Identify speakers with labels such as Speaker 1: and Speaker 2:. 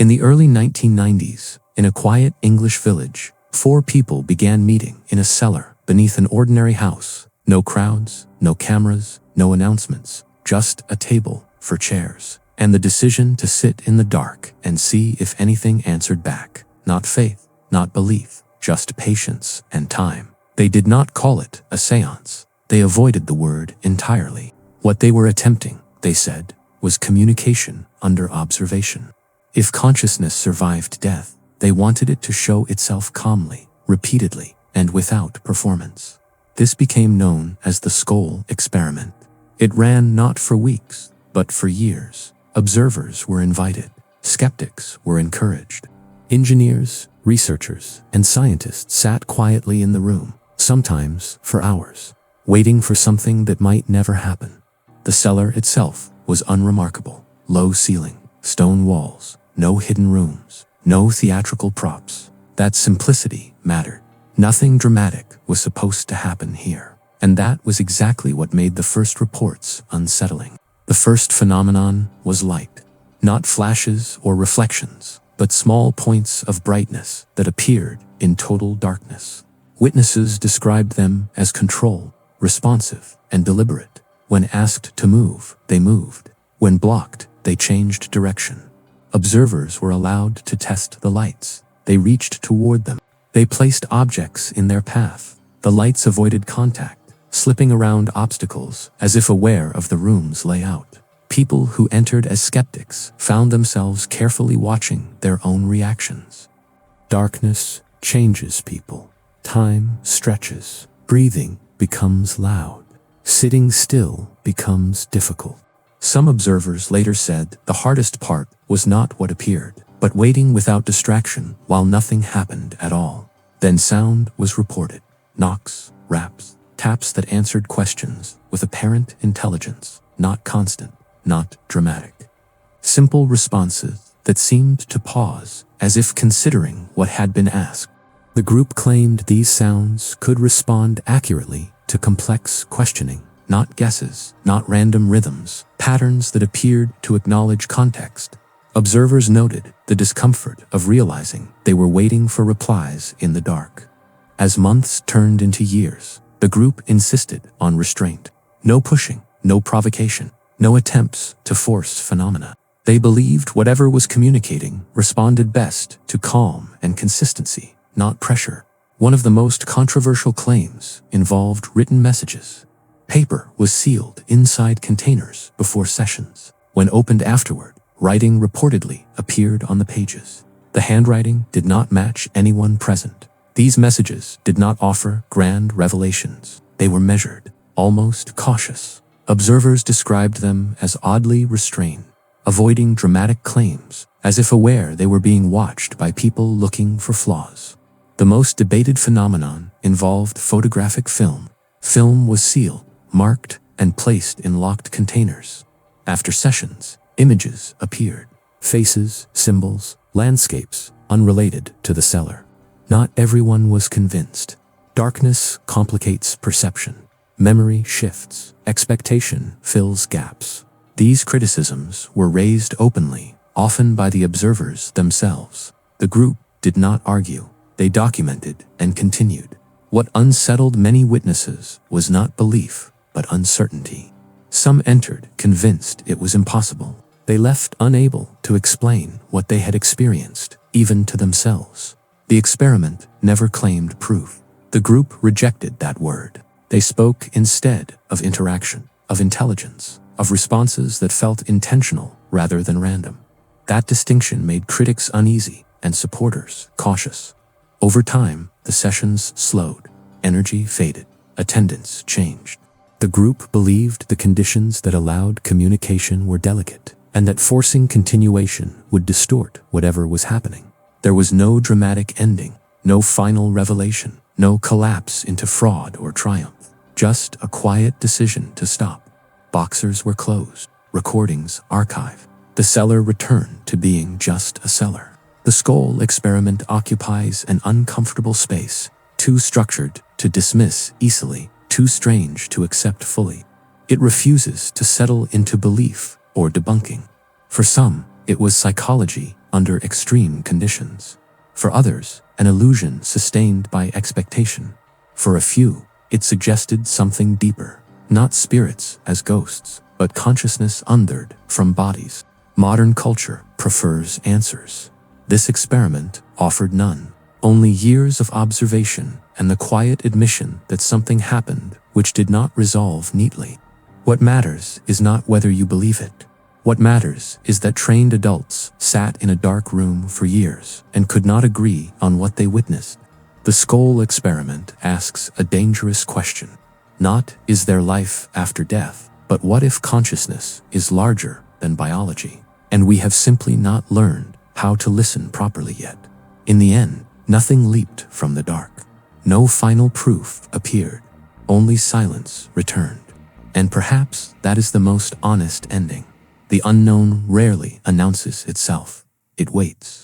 Speaker 1: In the early 1990s, in a quiet English village, 4 people began meeting in a cellar beneath an ordinary house. No crowds, no cameras, no announcements, just a table for chairs, and the decision to sit in the dark and see if anything answered back. Not faith, not belief, just patience and time. They did not call it a seance. They avoided the word entirely. What they were attempting, they said, was communication under observation. If consciousness survived death, they wanted it to show itself calmly, repeatedly, and without performance. This became known as the Scole Experiment. It ran not for weeks, but for years. Observers were invited. Skeptics were encouraged. Engineers, researchers, and scientists sat quietly in the room, sometimes for hours, waiting for something that might never happen. The cellar itself was unremarkable. Low ceiling, stone walls, no hidden rooms, no theatrical props. That simplicity mattered. Nothing dramatic was supposed to happen here. And that was exactly what made the first reports unsettling. The first phenomenon was light. Not flashes or reflections, but small points of brightness that appeared in total darkness. Witnesses described them as controlled, responsive, and deliberate. When asked to move, they moved. When blocked, they changed direction. Observers were allowed to test the lights. They reached toward them. They placed objects in their path. The lights avoided contact, slipping around obstacles as if aware of the room's layout. People who entered as skeptics found themselves carefully watching their own reactions. Darkness changes people. Time stretches. Breathing becomes loud. Sitting still becomes difficult. Some observers later said the hardest part was not what appeared, but waiting without distraction while nothing happened at all. Then sound was reported. Knocks, raps, taps that answered questions with apparent intelligence, not constant, not dramatic. Simple responses that seemed to pause as if considering what had been asked. The group claimed these sounds could respond accurately to complex questioning, not guesses, not random rhythms, patterns that appeared to acknowledge context. Observers noted the discomfort of realizing they were waiting for replies in the dark. As months turned into years, the group insisted on restraint. No pushing, no provocation, no attempts to force phenomena. They believed whatever was communicating responded best to calm and consistency, not pressure. One of the most controversial claims involved written messages. Paper was sealed inside containers before sessions. When opened afterward, writing reportedly appeared on the pages. The handwriting did not match anyone present. These messages did not offer grand revelations. They were measured, almost cautious. Observers described them as oddly restrained, avoiding dramatic claims, as if aware they were being watched by people looking for flaws. The most debated phenomenon involved photographic film. Film was sealed, marked, and placed in locked containers. After sessions, images appeared. Faces, symbols, landscapes, unrelated to the cellar. Not everyone was convinced. Darkness complicates perception. Memory shifts. Expectation fills gaps. These criticisms were raised openly, often by the observers themselves. The group did not argue. They documented and continued. What unsettled many witnesses was not belief, but uncertainty. Some entered convinced it was impossible. They left unable to explain what they had experienced, even to themselves. The experiment never claimed proof. The group rejected that word. They spoke instead of interaction, of intelligence, of responses that felt intentional rather than random. That distinction made critics uneasy and supporters cautious. Over time, the sessions slowed. Energy faded. Attendance changed. The group believed the conditions that allowed communication were delicate, and that forcing continuation would distort whatever was happening. There was no dramatic ending, no final revelation, no collapse into fraud or triumph, just a quiet decision to stop. Boxers were closed, recordings archived. The cellar returned to being just a cellar. The Scole Experiment occupies an uncomfortable space, too structured to dismiss easily, too strange to accept fully. It refuses to settle into belief or debunking. For some, it was psychology under extreme conditions. For others, an illusion sustained by expectation. For a few, it suggested something deeper, not spirits as ghosts, but consciousness untethered from bodies. Modern culture prefers answers. This experiment offered none, only years of observation and the quiet admission that something happened which did not resolve neatly. What matters is not whether you believe it. What matters is that trained adults sat in a dark room for years and could not agree on what they witnessed. The Scole Experiment asks a dangerous question. Not, is there life after death, but what if consciousness is larger than biology, and we have simply not learned how to listen properly yet? In the end, nothing leaped from the dark. No final proof appeared. Only silence returned. And perhaps that is the most honest ending. The unknown rarely announces itself. It waits.